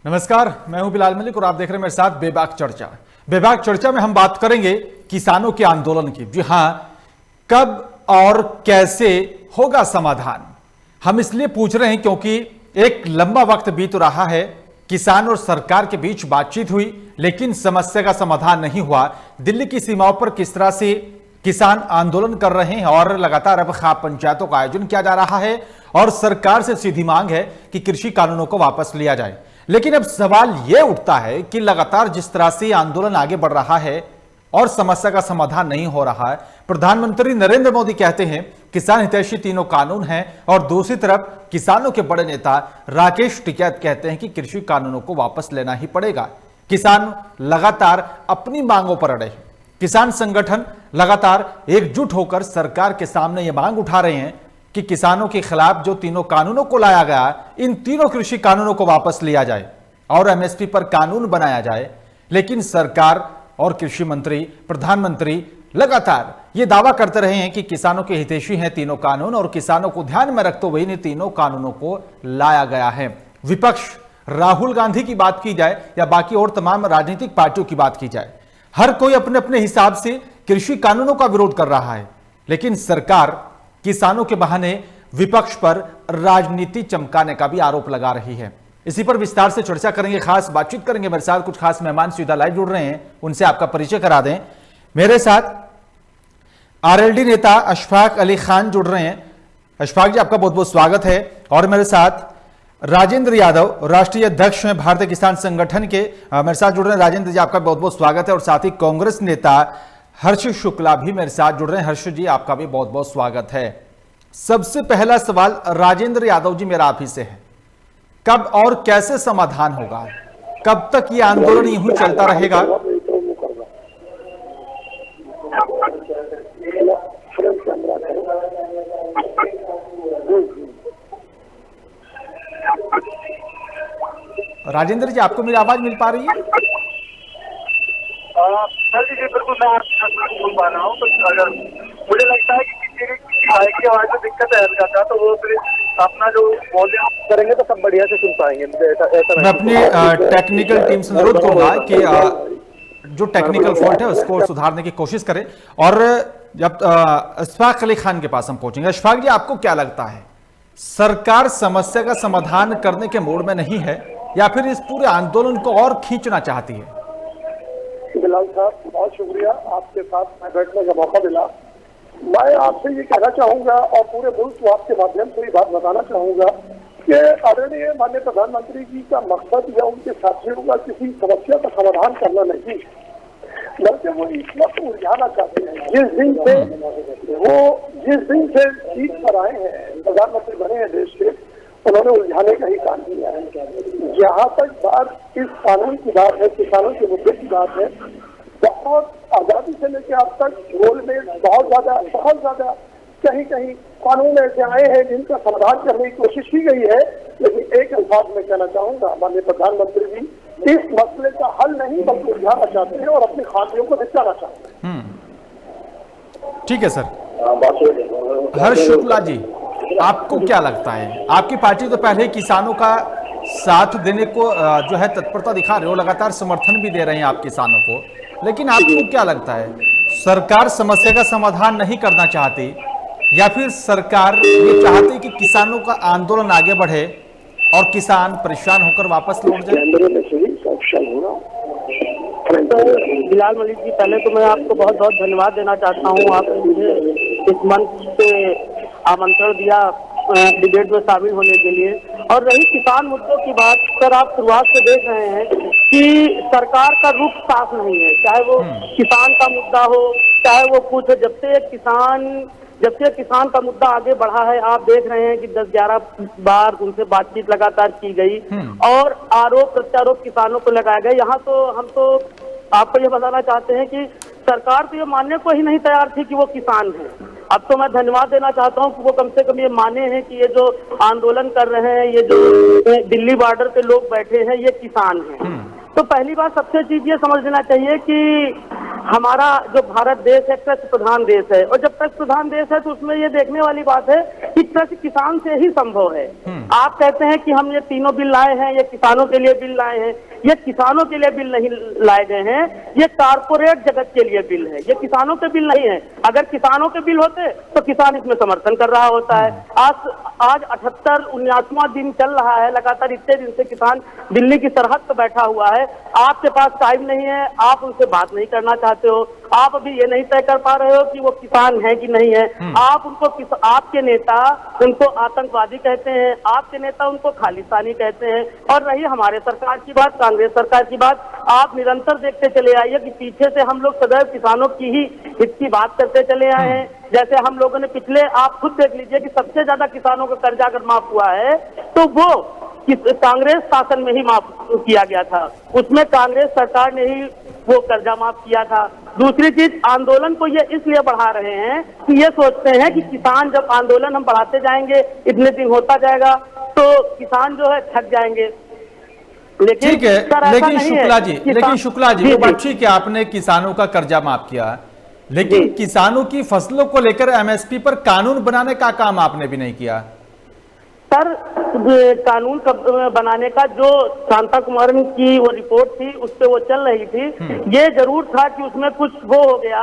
नमस्कार, मैं हूं बिलाल मलिक और आप देख रहे हैं मेरे साथ बेबाक चर्चा। बेबाक चर्चा में हम बात करेंगे किसानों के आंदोलन की। जी हां, कब और कैसे होगा समाधान, हम इसलिए पूछ रहे हैं क्योंकि एक लंबा वक्त बीत रहा है। किसान और सरकार के बीच बातचीत हुई लेकिन समस्या का समाधान नहीं हुआ। दिल्ली की सीमाओं पर किस तरह से किसान आंदोलन कर रहे हैं और लगातार अब खाप पंचायतों का आयोजन किया जा रहा है और सरकार से सीधी मांग है कि कृषि कानूनों को वापस लिया जाए। लेकिन अब सवाल यह उठता है कि लगातार जिस तरह से आंदोलन आगे बढ़ रहा है और समस्या का समाधान नहीं हो रहा है, प्रधानमंत्री नरेंद्र मोदी कहते हैं किसान हितैषी तीनों कानून हैं और दूसरी तरफ किसानों के बड़े नेता राकेश टिकैत कहते हैं कि कृषि कानूनों को वापस लेना ही पड़ेगा। किसान लगातार अपनी मांगों पर अड़े हैं। किसान संगठन लगातार एकजुट होकर सरकार के सामने यह मांग उठा रहे हैं कि किसानों के खिलाफ जो तीनों कानूनों को लाया गया, इन तीनों कृषि कानूनों को वापस लिया जाए और एमएसपी पर कानून बनाया जाए। लेकिन सरकार और कृषि मंत्री, प्रधानमंत्री लगातार ये दावा करते रहे हैं कि किसानों के हितैषी हैं तीनों कानून और किसानों को ध्यान में रखते हुए इन तीनों कानूनों को लाया गया है। विपक्ष, राहुल गांधी की बात की जाए या बाकी और तमाम राजनीतिक पार्टियों की बात की जाए, हर कोई अपने अपने हिसाब से कृषि कानूनों का विरोध कर रहा है। लेकिन सरकार किसानों के बहाने विपक्ष पर राजनीति चमकाने का भी आरोप लगा रही है। इसी पर विस्तार से चर्चा करेंगे, खास बातचीत करेंगे। मेरे साथ कुछ खास मेहमान सीधा लाइव जुड़ रहे हैं, उनसे आपका परिचय करा दें। मेरे साथ आरएलडी नेता अशफाक अली खान जुड़ रहे हैं। अशफाक जी, आपका बहुत बहुत स्वागत है। और मेरे साथ राजेंद्र यादव, राष्ट्रीय अध्यक्ष हैं भारतीय किसान संगठन के, मेरे साथ जुड़ रहे हैं। राजेंद्र जी, आपका बहुत बहुत स्वागत है। और साथ ही कांग्रेस नेता हर्ष शुक्ला भी मेरे साथ जुड़ रहे हैं। हर्ष जी, आपका भी बहुत बहुत स्वागत है। सबसे पहला सवाल राजेंद्र यादव जी मेरा आप ही से है, कब और कैसे समाधान होगा? कब तक ये आंदोलन यूं ही चलता रहेगा? राजेंद्र जी, आपको मेरी आवाज मिल पा रही है? सर जी, बिल्कुल मैं आपको सुन पा रहा हूँ। तो अगर मुझे लगता है कि किसी की आवाज में दिक्कत है जाता तो वो फिर अपना जो वॉल्यूम करेंगे तो सब बढ़िया से सुन पाएंगे। मैं अपनी टेक्निकल टीम से अनुरोध करूंगा कि जो टेक्निकल फॉल्ट है उसको सुधारने की कोशिश करें। और जब अशफाक अली खान के पास हम पहुंचेंगे, अशफाक जी, आपको क्या लगता है, सरकार समस्या का समाधान करने के मूड में नहीं है या फिर इस पूरे आंदोलन को और खींचना चाहती है? बिलाल साहब, बहुत शुक्रिया आपके साथ मैं बैठने का मौका मिला। मैं आपसे ये कहना चाहूंगा और पूरे मुल्क को आपके माध्यम से ये बात बताना चाहूंगा कि आदरणीय माननीय प्रधानमंत्री जी का मकसद या उनके साथियों का किसी समस्या का समाधान करना नहीं, बल्कि वो इस वक्त उलझाना चाहते हैं। जिस दिन से सीट पर आए हैं, प्रधानमंत्री बने हैं देश के, उन्होंने उलझाने का ही काम किया है। जहाँ तक बात इस कानून की बात है, किसानों के मुद्दे की बात है, बहुत आजादी से लेकर अब तक गोल में बहुत ज्यादा कहीं कानून ऐसे आए हैं जिनका समाधान करने की कोशिश की गई है। लेकिन एक अल्फाज में कहना चाहूंगा, माननीय प्रधानमंत्री जी इस मसले का हल नहीं बल्कि उलझाना चाहते हैं और अपने खामियों को निपटाना चाहते हैं। ठीक है सर। हर्ष शुक्ला जी, आपको क्या लगता है? आपकी पार्टी तो पहले ही किसानों का साथ देने को जो है तत्परता दिखा रहे हो, लगातार समर्थन भी दे रहे हैं आप किसानों को, लेकिन आपको क्या लगता है, सरकार समस्या का समाधान नहीं करना चाहती या फिर सरकार ये चाहती कि किसानों का आंदोलन आगे बढ़े और किसान परेशान होकर वापस लौट जाए? तो बिलाल मलिक जी, पहले तो मैं आपको बहुत बहुत धन्यवाद देना चाहता हूँ। आपने मुझे इस मंच पे आमंत्रण दिया डिबेट में शामिल होने के लिए। और रही किसान मुद्दों की बात, सर आप शुरुआत से देख रहे हैं कि सरकार का रुख साफ नहीं है, चाहे वो किसान का मुद्दा हो, चाहे वो कुछ। जब से किसान का मुद्दा आगे बढ़ा है, आप देख रहे हैं कि 10-11 बार उनसे बातचीत लगातार की गई और आरोप प्रत्यारोप किसानों को लगाया गया। यहाँ तो हम तो आपको ये बताना चाहते हैं कि सरकार तो ये मानने को ही नहीं तैयार थी कि वो किसान है। अब तो मैं धन्यवाद देना चाहता हूँ कि वो कम से कम ये माने हैं कि ये जो आंदोलन कर रहे हैं, ये जो दिल्ली बॉर्डर पे लोग बैठे हैं, ये किसान हैं। तो पहली बात सबसे चीज ये समझ लेना चाहिए कि हमारा जो भारत देश है कृषि प्रधान देश है, और जब कृषि प्रधान देश है तो उसमें ये देखने वाली बात है कि कृषि किसान से ही संभव है। आप कहते हैं कि हम ये तीनों बिल लाए हैं, ये किसानों के लिए बिल लाए हैं, ये किसानों के लिए बिल नहीं लाए गए हैं, ये कारपोरेट जगत के लिए बिल है, ये किसानों के बिल नहीं है। अगर किसानों के बिल होते तो किसान इसमें समर्थन कर रहा होता है। आज 78-79वां दिन चल रहा है, लगातार इतने दिन से किसान दिल्ली की सरहद पर बैठा हुआ है। आपके पास टाइम नहीं है, आप उनसे बात नहीं करना चाहते हो, आप अभी ये नहीं तय कर पा रहे हो कि वो किसान है कि नहीं है। आप उनको आपके नेता उनको आतंकवादी कहते हैं, आपके नेता उनको खालिस्तानी कहते हैं। और रही हमारे सरकार की बात, कांग्रेस सरकार की बात, आप निरंतर देखते चले आइए कि पीछे से हम लोग सदैव किसानों की ही हित की बात करते चले आए हैं। जैसे हम लोगों ने पिछले, आप खुद देख लीजिए कि सबसे ज्यादा किसानों का कर्जा अगर माफ हुआ है तो वो कांग्रेस शासन में ही माफ किया गया था, उसमें कांग्रेस सरकार ने ही वो कर्जा माफ किया था। दूसरी चीज, आंदोलन को ये इसलिए बढ़ा रहे हैं कि ये सोचते हैं कि किसान जब आंदोलन हम बढ़ाते जाएंगे, इतने दिन होता जाएगा तो किसान जो है थक जाएंगे। लेकिन ठीक है, लेकिन शुक्ला जी वो बात ठीक है, आपने किसानों का कर्जा माफ किया, लेकिन किसानों की फसलों को लेकर एमएसपी पर कानून बनाने का काम आपने भी नहीं किया। सर, कानून बनाने का जो शांता कुमारन की वो रिपोर्ट थी उस पे वो चल रही थी। ये जरूर था कि उसमें कुछ वो हो गया,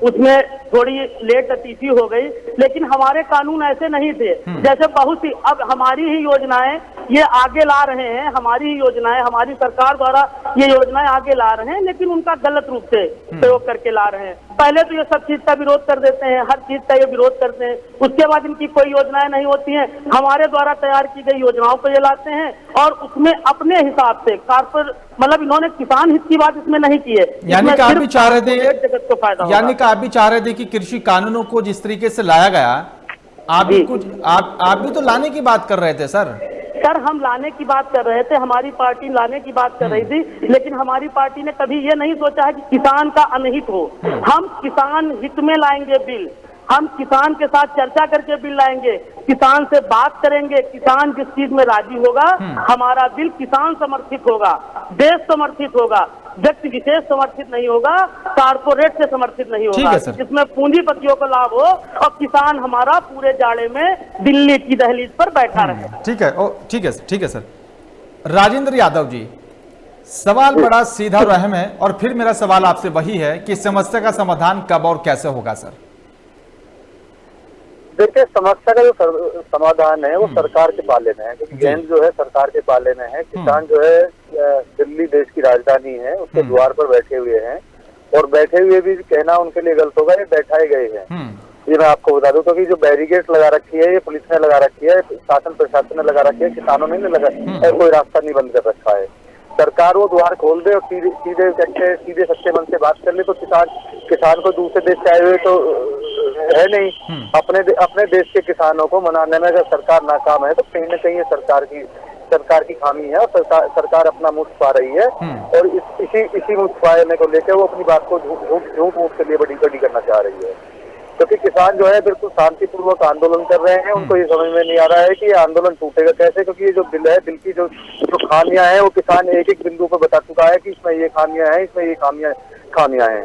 उसमें थोड़ी लेट लतीफी हो गई, लेकिन हमारे कानून ऐसे नहीं थे। जैसे बहुत सी अब हमारी ही योजनाएं ये आगे ला रहे हैं, हमारी ही योजनाएं, हमारी सरकार द्वारा ये योजनाएं आगे ला रहे हैं, लेकिन उनका गलत रूप से प्रयोग करके ला रहे हैं। पहले तो ये सब चीज का विरोध कर देते हैं, हर चीज का ये विरोध करते हैं, उसके बाद इनकी कोई योजनाएं नहीं होती हैं, हमारे द्वारा तैयार की गई योजनाओं को ये लाते हैं और उसमें अपने हिसाब से कारपोरेट, मतलब इन्होंने किसान हित की बात इसमें नहीं की है। यानी कि आप भी चाह रहे थे, जगत को फायदा, यानी कि आप भी चाह रहे थे कि कृषि कानूनों को जिस तरीके से लाया गया, आप भी तो लाने की बात कर रहे थे सर। सर, हम लाने की बात कर रहे थे, हमारी पार्टी लाने की बात कर रही थी, लेकिन हमारी पार्टी ने कभी ये नहीं सोचा है कि किसान का अनहित हो। हम किसान हित में लाएंगे बिल, हम किसान के साथ चर्चा करके बिल लाएंगे, किसान से बात करेंगे, किसान जिस चीज में राजी होगा हमारा बिल किसान समर्थित होगा, देश समर्थित होगा, व्यक्ति विशेष समर्थित नहीं होगा, कारपोरेट से समर्थित नहीं होगा, जिसमें पूंजीपतियों को लाभ हो और किसान हमारा पूरे जाड़े में दिल्ली की दहलीज पर बैठा रहे। ठीक है, ठीक है सर। राजेंद्र यादव जी, सवाल बड़ा सीधा और अहम है, और फिर मेरा सवाल आपसे वही है कि समस्या का समाधान कब और कैसे होगा सर? देखिए, समस्या का जो समाधान है वो सरकार के पाले में है, क्योंकि गेंद जो है सरकार के पाले में है। किसान जो है दिल्ली देश की राजधानी है, उसके द्वार पर बैठे हुए हैं, और बैठे हुए भी कहना उनके लिए गलत होगा, ये बैठाए गए हैं। ये मैं आपको बता दूं, क्योंकि जो बैरिकेड लगा रखी है ये पुलिस ने लगा रखी है, शासन प्रशासन ने लगा रखी है, किसानों ने लगा, और कोई रास्ता नहीं बंद कर रखा है। सरकार वो द्वार खोल दे और सीधे सच्चे मन से बात कर ले, तो किसान को दूसरे देश से आए हुए तो है नहीं। अपने देश के किसानों को मनाने में अगर सरकार नाकाम है तो कहीं ना कहीं सरकार की खामी है, और सरकार अपना मुफ्त पा रही है, और इसी मुफ्त पाने को लेकर वो अपनी बात को झूठ के लिए बड़ी करना चाह रही है। क्योंकि किसान जो है बिल्कुल शांतिपूर्वक आंदोलन कर रहे हैं, उनको ये समझ में नहीं आ रहा है कि ये आंदोलन टूटेगा कैसे, क्योंकि ये जो बिल है, बिल की जो खामियां हैं वो किसान एक बिंदु पर बता चुका है कि इसमें ये खामियां हैं, इसमें ये खामियां हैं।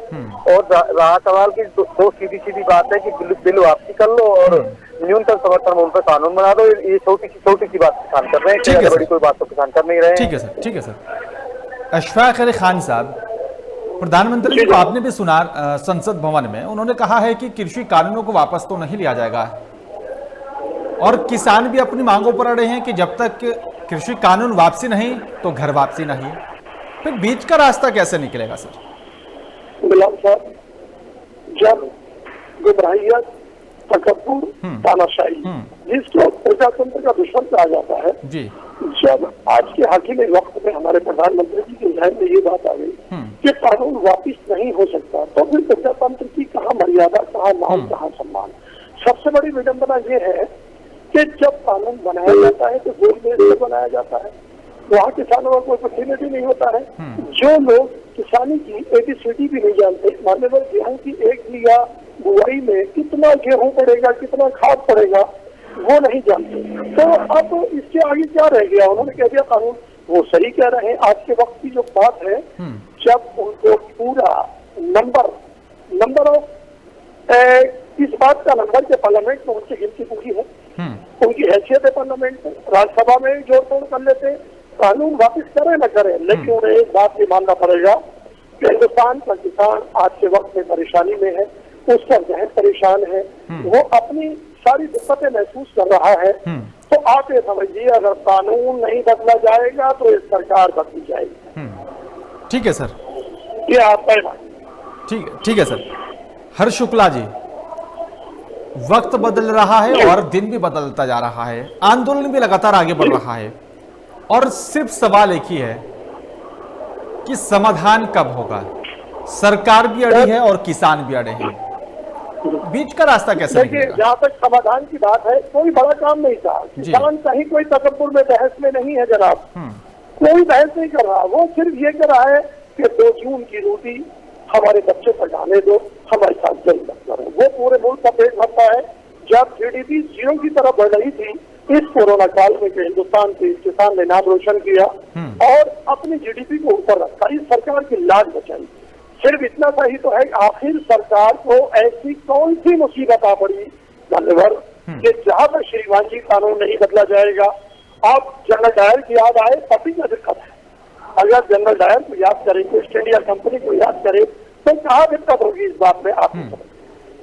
और रहा सवाल की दो सीधी बात है कि बिल वापसी कर लो और न्यूनतम समर्थन मूल्य पर कानून बना दो। ये छोटी सी बात किसान कर रहे हैं, बड़ी कोई बात तो किसान कर नहीं रहे हैं। ठीक है सर। अशफाक अली खान साहब, प्रधानमंत्री जी को आपने भी सुना संसद भवन में, उन्होंने कहा है कि कृषि कानूनों को वापस तो नहीं लिया जाएगा, और किसान भी अपनी मांगों पर अड़े हैं कि जब तक कृषि कानून वापसी नहीं तो घर वापसी नहीं। फिर बीच का रास्ता कैसे निकलेगा सर? गुलाम साहब, जब गुमराहियत, तकब्बुर, तानाशाही, जिसको प्रजातंत्र का दुश्मन कहा जाता है जी, जब आज के हाकिम वक्त में हमारे प्रधानमंत्री जी के ध्यान में ये बात आ गई कि कानून वापिस नहीं हो सकता, तो फिर प्रजातंत्र की कहाँ मर्यादा, कहाँ मान, कहाँ सम्मान। सबसे बड़ी विडंबना ये है कि जब कानून बनाया जाता है तो गोल मेज से बनाया जाता है, वहाँ किसानों का कोई प्रतिनिधि नहीं होता है। जो लोग किसानी की ABCD भी नहीं जानते, मान्यवर गेहूं की एक बीघा बुआई में कितना गेहूं पड़ेगा, कितना खाद पड़ेगा, वो नहीं जानते। तो अब इसके आगे क्या रह गया? उन्होंने कह दिया कानून वो सही कह रहे हैं। आज के वक्त की जो बात है, जब उनको पूरा नंबर ऑफ इस बात का नंबर के पार्लियामेंट में उनकी गिनती पूरी है, उनकी हैसियत है पार्लियामेंट में, राज्यसभा में जोड़ तोड़ कर लेते हैं, कानून वापिस करे न करे, लेकिन उन्हें एक बात भी मानना पड़ेगा कि हिंदुस्तान का किसान आज के वक्त में परेशानी में है, उसका जहन परेशान है, वो अपनी सारी दिक्कतें महसूस कर रहा है। तो आप ये समझिए, अगर कानून नहीं बदला जाएगा तो ये सरकार बदली जाएगी। ठीक है सर, ये आपका ठीक है सर। हर्ष शुक्ला जी, वक्त बदल रहा है और दिन भी बदलता जा रहा है, आंदोलन भी लगातार आगे बढ़ रहा है, और सिर्फ सवाल एक ही है कि समाधान कब होगा। सरकार भी अड़ी है और किसान भी अड़े हैं, बीच का रास्ता कैसे देखिए, जहाँ तक समाधान की बात है, कोई बड़ा काम नहीं था। किसान कहीं कोई तकब्बुर में बहस में नहीं है जनाब, कोई बहस नहीं कर रहा। वो सिर्फ ये कह रहा है कि 2 जून की रोटी हमारे बच्चे पर डालने दो, हमारे साथ जल्द मत करो। वो पूरे मुल्क का पेट भरता है। जब जीडीपी 0 की तरफ बढ़ रही थी इस कोरोना काल में, हिंदुस्तान के किसान ने नाम रोशन किया और अपनी जीडीपी को ऊपर रखा, इस सरकार की लाज बचाई। सिर्फ इतना सा ही तो है, आखिर सरकार को ऐसी कौन सी मुसीबत आ पड़ी मान्यवर कि जहां पर श्रीमान जी कानून नहीं बदला जाएगा। आप जनरल डायर की याद आए, पति का दिक्कत है। अगर जनरल डायर को याद करें, ईस्ट इंडिया कंपनी को याद करें, तो कहाँ दिक्कत होगी इस बात में आपको।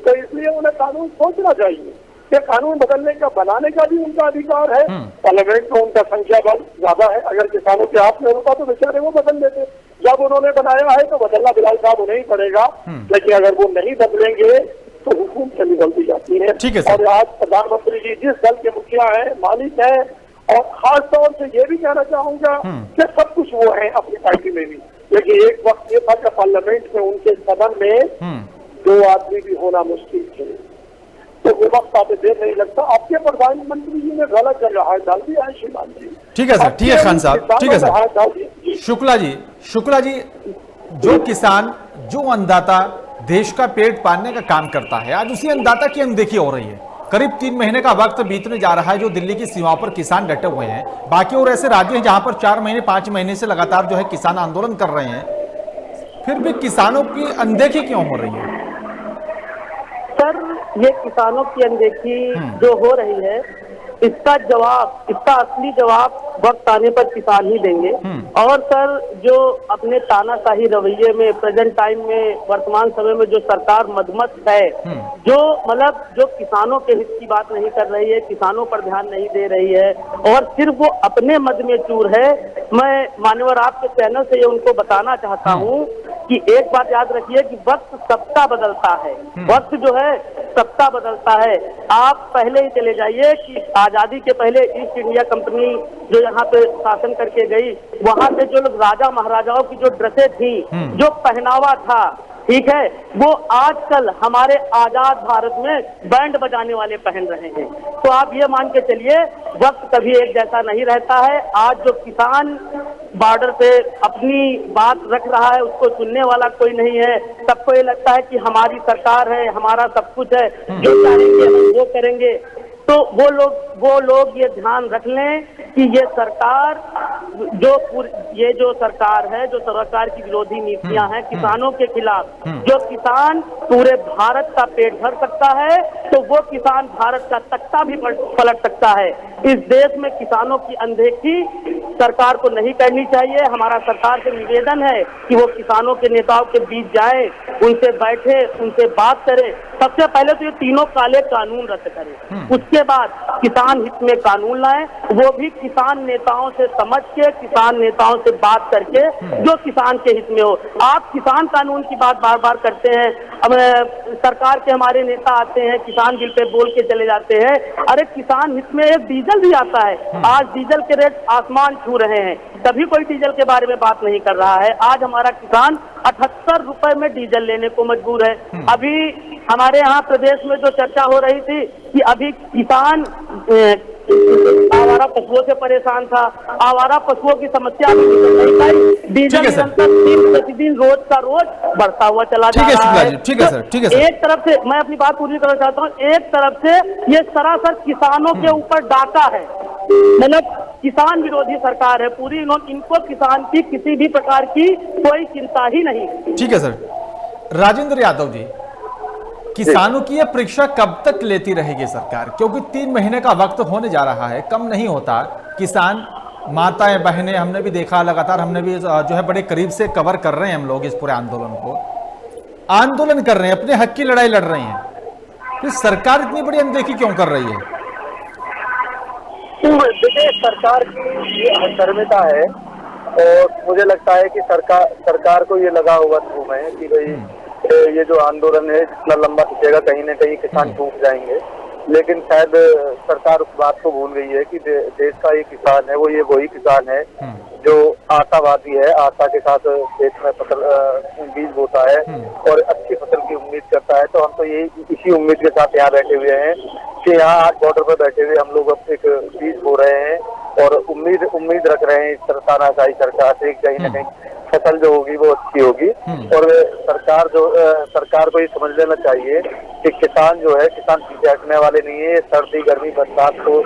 तो इसलिए उन्हें कानून सोचना चाहिए कि कानून बदलने का, बनाने का भी उनका अधिकार है। पार्लियामेंट में उनका संख्या बल ज्यादा है, अगर किसानों के हाथ में होता तो बेचारे वो बदल देते। जब उन्होंने बनाया है तो बदलना बिलाल साहब उन्हें ही पड़ेगा, लेकिन अगर वो नहीं बदलेंगे तो हुकूमत से बदलती जाती है। और आज प्रधानमंत्री जी जिस दल के मुखिया है, मालिक है, और खास तौर से ये भी कहना चाहूंगा कि सब कुछ वो है अपनी पार्टी में भी, लेकिन एक वक्त ये था कि पार्लियामेंट में उनके सदन में 2 आदमी भी होना मुश्किल थे। तो वो वक्त आते देर नहीं लगता। आपके प्रधानमंत्री जी ने गलत कर रहा है, डाल दिया है श्रीमान जी। ठीक है सर, ठीक है खान साहब, ठीक है सर। शुक्ला जी, जो किसान, जो अन्नदाता देश का पेट पालने का काम करता है, आज उसी अन्नदाता की अनदेखी हो रही है। करीब 3 महीने का वक्त बीतने जा रहा है जो दिल्ली की सीमाओं पर किसान डटे हुए हैं। बाकी और ऐसे राज्य हैं जहां पर 4 महीने 5 महीने से लगातार जो है किसान आंदोलन कर रहे हैं, फिर भी किसानों की अनदेखी क्यों हो रही है? सर, ये किसानों की अनदेखी जो हो रही है, इसका असली जवाब वक्त आने पर किसान ही देंगे। और सर, जो अपने तानाशाही रवैये में, प्रेजेंट टाइम में, वर्तमान समय में जो सरकार मदमस्त है, जो किसानों के हित की बात नहीं कर रही है, किसानों पर ध्यान नहीं दे रही है और सिर्फ वो अपने मद में चूर है। मैं मान्यवर आपके चैनल से ये उनको बताना चाहता हूँ कि एक बात याद रखिए कि वक्त सबका बदलता है, वक्त जो है सबका बदलता है। आप पहले ही चले जाइए कि आजादी के पहले ईस्ट इंडिया कंपनी जो यहाँ पे शासन करके गई, वहां पे जो लोग राजा महाराजाओं की जो ड्रेसें थी, जो पहनावा था, ठीक है, वो आजकल हमारे आजाद भारत में बैंड बजाने वाले पहन रहे हैं। तो आप ये मान के चलिए, वक्त कभी एक जैसा नहीं रहता है। आज जो किसान बॉर्डर पे अपनी बात रख रहा है, उसको सुनने वाला कोई नहीं है। सबको ये लगता है कि हमारी सरकार है, हमारा सब कुछ है, जो चाहेंगे हम वो करेंगे। तो वो लोग ये ध्यान रख लें कि ये सरकार ये जो सरकार है, जो सरकार की विरोधी नीतियां हैं किसानों के खिलाफ, जो किसान पूरे भारत का पेट भर सकता है, तो वो किसान भारत का तख्ता भी पलट सकता है। इस देश में किसानों की अनदेखी सरकार को नहीं करनी चाहिए। हमारा सरकार से निवेदन है कि वो किसानों के नेताओं के बीच जाए, उनसे बैठे, उनसे बात करे। सबसे पहले तो ये तीनों काले कानून रद्द करें, उसके बाद किसान हित में कानून लाएं, वो भी किसान नेताओं से समझ के, किसान नेताओं से बात करके, जो किसान के हित में हो। आप किसान कानून की बात बार बार करते हैं, अब सरकार के हमारे नेता आते हैं, किसान बिल पे बोल के चले जाते हैं। अरे किसान हित में एक डीजल भी आता है, आज डीजल के रेट आसमान छू रहे हैं, तभी कोई डीजल के बारे में बात नहीं कर रहा है। आज हमारा किसान 78 रुपए में डीजल लेने को मजबूर है। अभी हमारे यहाँ प्रदेश में जो चर्चा हो रही थी कि अभी किसान आवारा पशुओं से परेशान था, आवारा पशुओं की समस्या भी नहीं पाई, डीजल निरंतर प्रतिदिन रोज का रोज बढ़ता हुआ चला जा रहा है। ठीक है सर, ठीक है सर। एक तरफ से मैं अपनी बात पूरी करना चाहता हूँ, एक तरफ से ये सरासर किसानों के ऊपर डाका है मतलब किसान विरोधी सरकार है पूरी। इनको किसान की किसी भी प्रकार की कोई चिंता ही नहीं। ठीक है सर। राजेंद्र यादव जी, किसानों की यह परीक्षा कब तक लेती रहेगी सरकार, क्योंकि 3 महीने का वक्त होने जा रहा है, कम नहीं होता। किसान माताएं बहनें, हमने भी देखा लगातार, हमने भी जो है बड़े करीब से कवर कर रहे हैं हम लोग इस पूरे आंदोलन को, आंदोलन कर रहे हैं, अपने हक की लड़ाई लड़ रहे हैं, फिर सरकार इतनी बड़ी अनदेखी क्यों कर रही है? देखिए, सरकार की ये अहर्मिता है और मुझे लगता है कि सरकार को ये लगा हुआ धूम है कि भाई ये जो आंदोलन है जितना लंबा खिंचेगा कहीं ना कहीं किसान टूट जाएंगे। लेकिन शायद सरकार उस बात को भूल गई है कि देश का ये किसान है, वो ये वही किसान है जो आशावादी है, आशा के साथ खेत में फसल बीज बोता है और अच्छी फसल की उम्मीद करता है। तो हम तो यही इसी उम्मीद के साथ यहाँ बैठे हुए हैं कि यहाँ आज बॉर्डर पर बैठे हुए हम लोग अब एक बीज बो रहे हैं और उम्मीद रख रहे हैं इस तानाशाही सरकार से कहीं ना कहीं फसल जो होगी वो अच्छी होगी। और सरकार को ये समझ लेना चाहिए कि किसान जो है, किसान पीछे हटने वाले नहीं है। सर्दी गर्मी बरसात को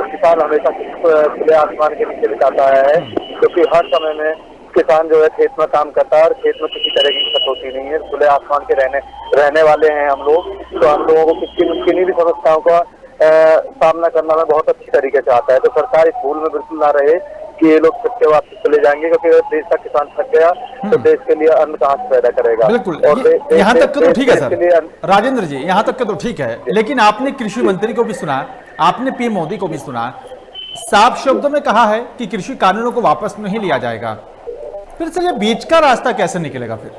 किसान हमेशा खुले आसमान के नीचे बिताता है, क्योंकि हर समय में किसान जो है खेत में काम करता है और खेत में किसी तरह की दिक्कत होती नहीं है। खुले आसमान के रहने वाले हैं हम लोग, तो हम लोगों को किन्हीं भी समस्याओं का सामना करना में बहुत अच्छी तरीके से आता है। तो सरकार इस भूल में बिल्कुल ना रहे कि ये लोग छक्के वापस चले जाएंगे, क्योंकि अगर देश का किसान थक गया तो देश के लिए अन्न कहाँ से पैदा करेगा। बिल्कुल, यहाँ तक तो ठीक है सर। राजेंद्र जी, यहाँ तक तो ठीक है, लेकिन आपने कृषि मंत्री को भी सुना, आपने पीएम मोदी को भी सुना, साफ शब्दों में कहा है कि कृषि कानूनों को वापस नहीं लिया जाएगा। फिर से ये बीच का रास्ता कैसे निकलेगा? फिर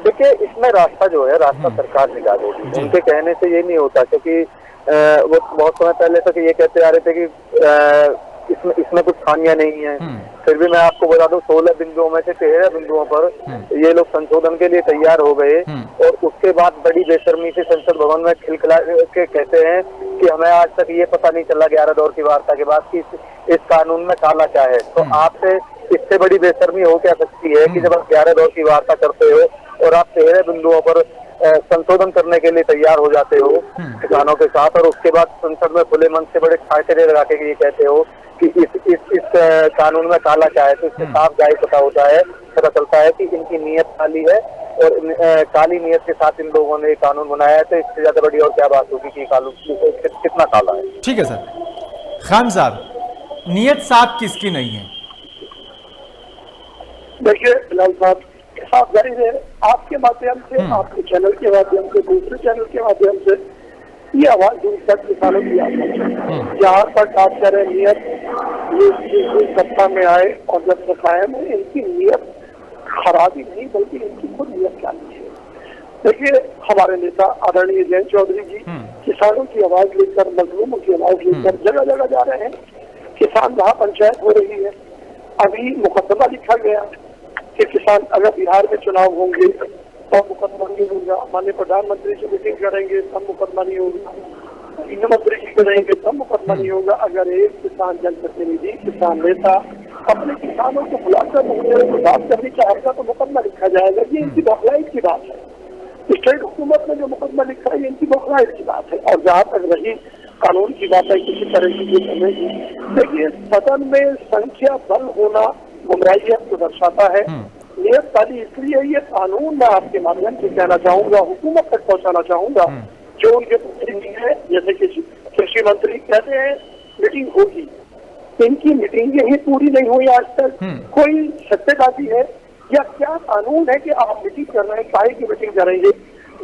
देखिए, इसमें रास्ता जो है सरकार निकालेगी, उनके कहने से ये नहीं होता। क्योंकि वो बहुत समय पहले तक ये कहते आ रहे थे कि इसमें कुछ खामियां नहीं है। फिर भी मैं आपको बता दूं, 16 बिंदुओं में से 13 बिंदुओं पर ये लोग संशोधन के लिए तैयार हो गए और उसके बाद बड़ी बेशर्मी से संसद भवन में खिलखिला के कहते हैं कि हमें आज तक ये पता नहीं चला 11 दौर की वार्ता के बाद कि इस कानून में काला क्या है। तो आपसे इससे बड़ी बेशर्मी हो क्या सकती है कि जब आप 11 दौर की वार्ता करते हो और आप 13 बिंदुओं पर संशोधन करने के लिए तैयार हो जाते हो किसानों के साथ, और उसके बाद संसद में खुले मन से बड़े खाते लगा के ये कहते हो कि इस कानून में काला क्या है। तो इससे साफ जाहिर पता चलता है कि इनकी नीयत काली है और काली नीयत के साथ इन लोगों ने कानून बनाया है। तो इससे ज्यादा बड़ी और क्या बात होगी कि कानून कितना काला है। ठीक है सर। खान साहब, नीयत साफ किसकी नहीं है? देखिए बिलाल साहब, साफ जाहिर है आपके माध्यम से, आपके चैनल के माध्यम से, दूसरे चैनल के माध्यम से ये आवाज दूर तक किसानों की आवाज है। जहाँ तक आप कह रहे नीयत, ये सत्ता में आए और जब तक कायम है, इनकी नीयत खराबी नहीं बल्कि इनकी खुद नीयत क्या नहीं है। देखिए, हमारे नेता आदरणीय जयंत चौधरी जी किसानों की आवाज लेकर, मजलूमों की आवाज लेकर जगह जगह जा रहे हैं। किसान जहाँ पंचायत हो रही है, अभी मुकदमा लिखा गया कि किसान अगर बिहार में चुनाव होंगे तो मुकदमा नहीं होगा, माननीय प्रधानमंत्री से मीटिंग करेंगे तब मुकदमा नहीं होगा, गृह मंत्री की करेंगे तब मुकदमा नहीं होगा। अगर एक किसान जनप्रतिनिधि, किसान नेता अपने किसानों को बुलाकर उनसे बात करनी चाहेगा तो मुकदमा लिखा जाएगा। ये इनकी बखलाइट की बात है। स्टेट हुकूमत ने जो मुकदमा लिखा है, इनकी बखलाइट की बात है। और जहाँ तक रही कानून की बात है, किसी तरह की समझेगी। देखिए, सदन में संख्या बल होना गुमराहियत को दर्शाता है। नियत काली इसलिए ये कानून मैं आपके माध्यम से कहना चाहूंगा, हुकूमत तक पहुंचाना चाहूंगा, जो उनके प्रतिनिधि है, जैसे कि कृषि मंत्री कहते हैं मीटिंग होगी, इनकी मीटिंगें ही पूरी नहीं हुई आज तक। कोई सत्तेबाजी है या क्या कानून है कि आप मीटिंग कर रहे हैं, काहे की मीटिंग करेंगे?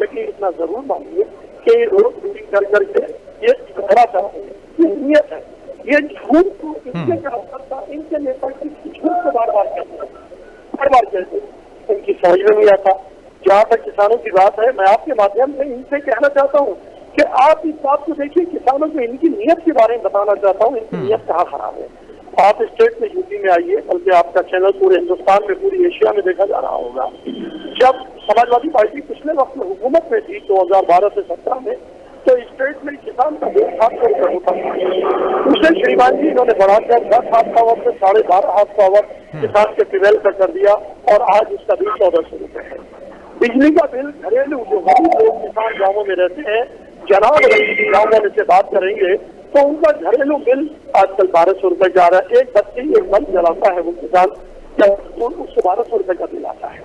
लेकिन इतना जरूर मानिए कि रोज मीटिंग कर करके ये झगड़ा चाहते हैं, ये नियत है। ये झूठ को इनके कार्यकर्ता, इनके नेता की झूठ को बार बार कहते हैं, इनकी समझ में नहीं आता। जहाँ तक किसानों की बात है, मैं आपके माध्यम से इनसे कहना चाहता हूँ कि आप इस बात को देखिए, किसानों को इनकी नियत के बारे में बताना चाहता हूँ, इनकी नियत कहाँ खराब है। आप स्टेट में, यूपी में आइए, बल्कि आपका चैनल पूरे हिंदुस्तान में, पूरी एशिया में देखा जा रहा होगा। जब समाजवादी पार्टी पिछले वक्त में हुकूमत में थी 2012 से 17 में, तो स्टेट में किसान का 700 रुपये होता था। उसे श्रीमान जी इन्होंने बढ़ाकर 10 हाथ पावर से 12.5 हाथ पावर किसान के ट्यूबवेल का कर दिया और आज उसका बिल 1400 रुपये है। बिजली का बिल घरेलू जो गरीब लोग किसान गाँवों में रहते हैं, जनाब गाँव वाले से बात करेंगे तो उनका घरेलू बिल आजकल 1200 रुपए जा रहा है। एक बत्ती एक बल्ब जलाता है वो किसान, तो उसको 1200 रुपए का बिल आता है।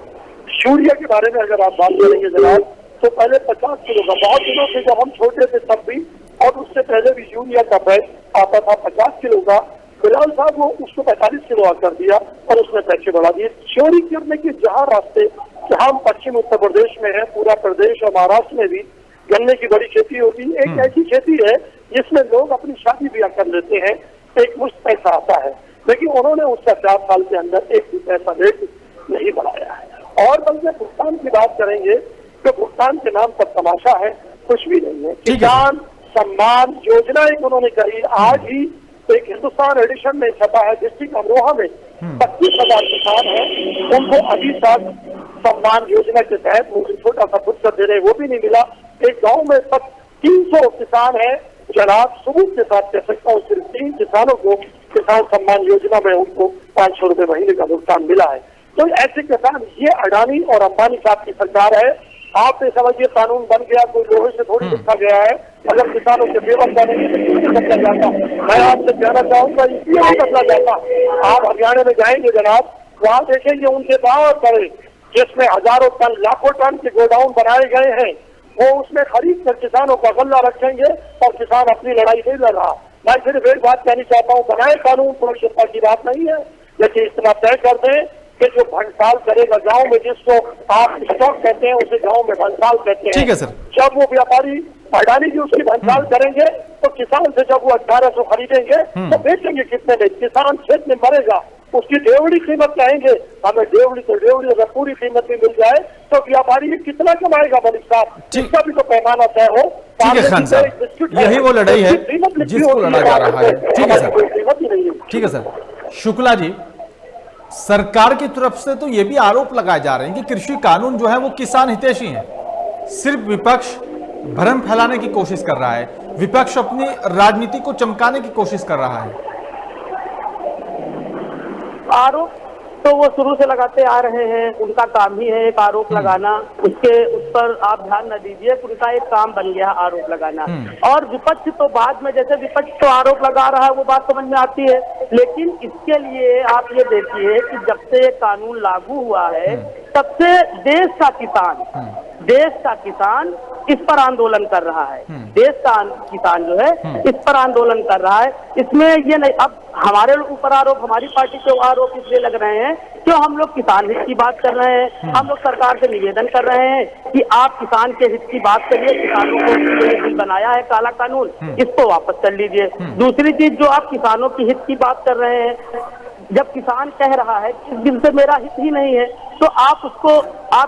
यूरिया के बारे में अगर आप बात करेंगे जनाब, तो पहले 50 किलो का, बहुत दिनों से जब हम छोटे थे तब भी, और उससे पहले भी यूरिया का बैग आता था 50 किलो का। बिलाल साहब वो उसको 45 किलो कर दिया और उसने पैसे बढ़ा दिए। चोरी करने के जहाँ रास्ते, जहाँ हम पश्चिम उत्तर प्रदेश में है, पूरा प्रदेश और महाराष्ट्र में भी गन्ने की बड़ी खेती होती है। एक ऐसी खेती है जिसमें लोग अपनी शादी ब्याह कर लेते हैं, एक मुश्त पैसा आता है, लेकिन उन्होंने उसका 4 साल के अंदर एक भी पैसा रेट नहीं बढ़ाया है। और बल्कि भुगतान की बात करेंगे तो भुगतान के नाम पर तमाशा है, कुछ भी नहीं है। किसान सम्मान योजना एक उन्होंने करी, आज ही एक हिंदुस्तान एडिशन में छपा है, डिस्ट्रिक्ट अमरोहा में 25,000 किसान हैं, उनको अभी तक सम्मान योजना के तहत मुझे छोटा सा फुटकर दे रहे, वो भी नहीं मिला। एक गांव में तक 300 किसान है जनाब, सबूत के साथ कह सकता हूँ, सिर्फ 3 किसानों को किसान सम्मान योजना में उनको 500 रुपए महीने का भुगतान मिला है। तो ऐसे किसान, ये अडानी और अंबानी साहब की सरकार है। आप ये समझिए कानून बन गया, कोई लोहे से थोड़ी लिखा गया है। अगर किसानों के सेवा करेंगे तो क्यों नहीं बदला जाता? मैं आपसे कहना चाहूंगा, इसलिए नहीं बदला जाता। आप हरियाणा में जाएंगे जनाब, वहाँ देखेंगे उनके दावा करे जिसमें हजारों टन, लाखों टन के गोडाउन बनाए गए हैं, वो उसमें खरीद कर किसानों का गल्ला रखेंगे और किसान अपनी लड़ाई नहीं लड़ रहा। मैं सिर्फ एक बात कहनी चाहता हूँ, बनाए कानून कोई चिंता की बात नहीं है, लेकिन इतना तय कर दें कि जो भंसाल करेगा गांव में, जिसको आप स्टॉक कहते हैं उसे गांव में भंसाल कहते हैं। ठीक है सर। जब वो व्यापारी अडानी जी उसकी भंसाल करेंगे तो किसान से जब वो 1800 खरीदेंगे तो बेचेंगे कितने में? किसान खेत में मरेगा, उसकी डेवड़ी कीमत कहेंगे, हमें डेवड़ी तो डेवड़ी अगर पूरी कीमत में मिल जाए तो व्यापारी कितना कमाएगा मलिक साहब? इसका भी तो पैमाना तय हो। ठीक है खान साहब, यही वो लड़ाई है जिसको लड़ा जा रहा है। ठीक है सर, ठीक है सर। शुक्ला जी, सरकार की तरफ से तो ये भी आरोप लगाए जा रहे हैं कि कृषि कानून जो है वो किसान हितैषी है। सिर्फ विपक्ष भ्रम फैलाने की कोशिश कर रहा है, विपक्ष अपनी राजनीति को चमकाने की कोशिश कर रहा है। आरोप तो वो शुरू से लगाते आ रहे हैं, उनका काम ही है एक आरोप लगाना। उस पर आप ध्यान न दीजिए, उनका एक काम बन गया आरोप लगाना। और विपक्ष तो बाद में, जैसे विपक्ष तो आरोप लगा रहा है वो बात समझ में आती है, लेकिन इसके लिए आप ये देखिए कि जब से ये कानून लागू हुआ है तब से देश का किसान इस पर आंदोलन कर रहा है। देश का किसान जो है इस पर आंदोलन कर रहा है। इसमें ये नहीं, अब हमारे ऊपर आरोप, हमारी पार्टी के आरोप इसलिए लग रहे हैं क्यों हम लोग किसान हित की बात कर रहे हैं। हम लोग सरकार से निवेदन कर रहे हैं कि आप किसान के हित की बात करिए, किसानों को बिल बनाया है काला कानून, इसको वापस कर लीजिए। दूसरी चीज, जो आप किसानों की हित की बात कर रहे हैं, जब किसान कह रहा है कि इस बिल से मेरा हित ही नहीं है, तो आप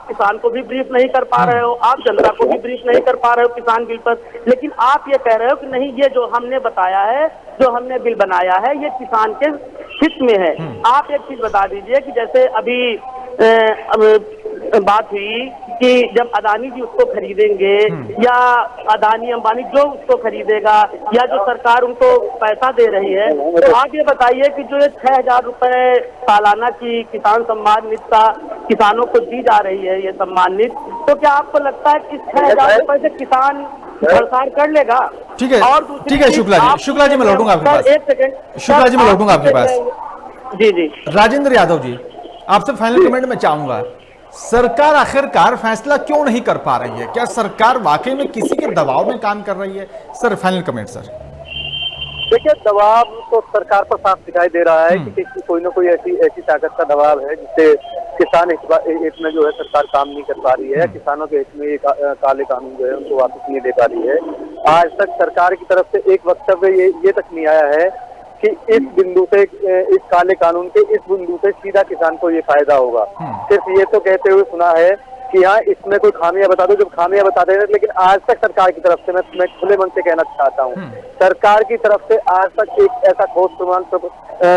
किसान को भी ब्रीफ नहीं कर पा रहे हो, आप जनता को भी ब्रीफ नहीं कर पा रहे हो किसान बिल पर। लेकिन आप ये कह रहे हो कि नहीं, ये जो हमने बताया है, जो हमने बिल बनाया है, ये किसान के हित में है। आप एक चीज बता दीजिए कि जैसे अभी बात हुई कि जब अदानी जी उसको खरीदेंगे या अदानी अंबानी जो उसको खरीदेगा, या जो सरकार उनको पैसा दे रही है, तो आप ये बताइए कि जो ये 6,000 रुपए सालाना की किसान सम्मान निधि का किसानों को दी जा रही है, ये सम्मान निधि, तो क्या आपको लगता है कि 6,000 रुपए से किसान भरसार कर लेगा? ठीक है, ठीक है शुक्ला जी मैं लौटूंगा आपके पास। एक सेकंड शुक्ला जी मैं लौटूंगा आपके पास। जी राजेंद्र यादव जी, आपसे फाइनल कमेंट में चाहूंगा, सरकार आखिरकार फैसला क्यों नहीं कर पा रही है? क्या सरकार वाकई में किसी के दबाव में काम कर रही है? Sir final comment sir. देखिए, दबाव तो सरकार पर साफ दिखाई दे रहा है कि कोई ना कोई ऐसी ताकत का दबाव है जिससे किसान हित में जो है सरकार काम नहीं कर पा रही है। किसानों के हित में ये काले कानून जो है उनको वापस नहीं दे पा रही है। आज तक सरकार की तरफ से एक वक्तव्य ये तक नहीं आया है कि इस बिंदु से, इस काले कानून के इस बिंदु से सीधा किसान को ये फायदा होगा। सिर्फ ये तो कहते हुए सुना है कि हाँ इसमें कोई खामियां बता दो, जब खामियां बता दे रहे, लेकिन आज तक सरकार की तरफ से मैं खुले मन से कहना चाहता हूँ, सरकार की तरफ से आज तक एक ऐसा ठोस प्रमाण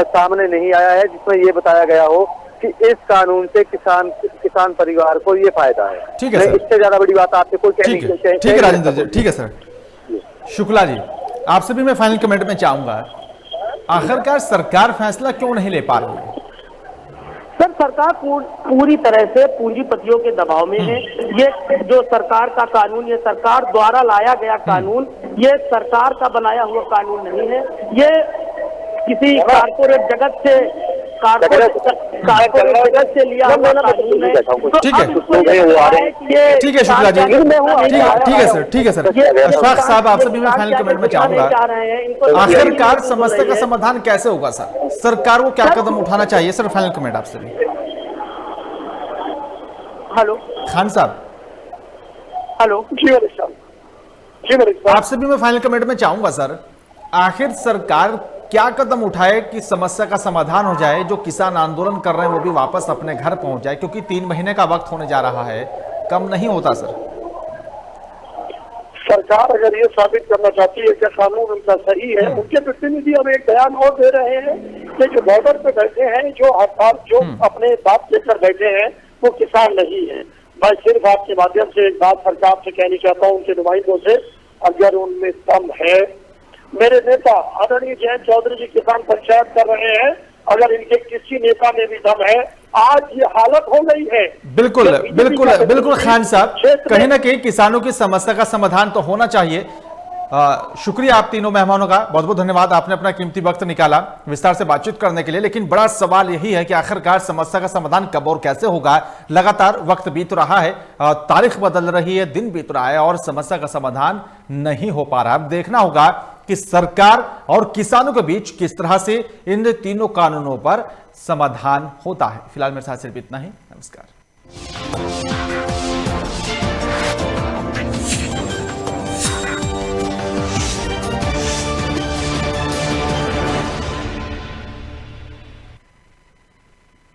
सामने नहीं आया है जिसमें ये बताया गया हो कि इस कानून से किसान परिवार को ये फायदा है। ठीक है सर, इससे ज्यादा बड़ी बात आपसे कोई कहने की। ठीक है राजेंद्र जी, ठीक है सर। शुक्ला जी, आपसे भी मैं फाइनल कमेंट में चाहूंगा, आखिरकार सरकार फैसला क्यों नहीं ले पा रही है? सर, सरकार पूरी तरह से पूंजीपतियों के दबाव में है। ये जो सरकार का कानून, ये सरकार द्वारा लाया गया कानून, ये सरकार का बनाया हुआ कानून नहीं है, ये किसी कारपोरेट जगत से लिया हुआ कानून है। ठीक है, ठीक है शुक्ला जी, ठीक है सर। इशफाक साहब आपसे भी मैं फाइनल कमेंट में चाहूंगा, आखिरकार समस्या का समाधान कैसे होगा सर? सरकार को क्या कदम उठाना चाहिए सर? फाइनल कमेंट आपसे भी। हेलो खान साहब, हेलो जी आपसे भी मैं फाइनल कमेंट में चाहूंगा सर, आखिर सरकार क्या कदम उठाए कि समस्या का समाधान हो जाए, जो किसान आंदोलन कर रहे हैं वो भी वापस अपने घर पहुंच जाए, क्योंकि 3 महीने का वक्त होने जा रहा है, कम नहीं होता सर। सरकार अगर ये साबित करना चाहती है कि कानून उनका सही है, उनके प्रतिनिधि अब एक बयान और दे रहे हैं कि जो बॉर्डर पे बैठे हैं, जो हड़ताल जो अपने बात लेकर बैठे हैं, वो किसान नहीं है। मैं सिर्फ आपके माध्यम से एक बात सरकार से कहनी चाहता हूँ, उनके नुमाइंदों से, अगर उनमें दम है, मेरे नेता आदरणीय जयंत चौधरी जी किसान पंचायत कर रहे हैं, अगर इनके किसी नेता में भी दम है, आज ये हालत हो गई है। बिल्कुल बिल्कुल बिल्कुल खान साहब, कहीं ना कहीं किसानों की समस्या का समाधान तो होना चाहिए। शुक्रिया आप तीनों मेहमानों का, बहुत बहुत धन्यवाद, आपने अपना कीमती वक्त निकाला विस्तार से बातचीत करने के लिए। लेकिन बड़ा सवाल यही है कि आखिरकार समस्या का समाधान कब और कैसे होगा? लगातार वक्त बीत रहा है, तारीख बदल रही है, दिन बीत रहा है और समस्या का समाधान नहीं हो पा रहा। अब देखना होगा कि सरकार और किसानों के बीच किस तरह से इन तीनों कानूनों पर समाधान होता है। फिलहाल मेरे साथ सिर्फ इतना ही, नमस्कार।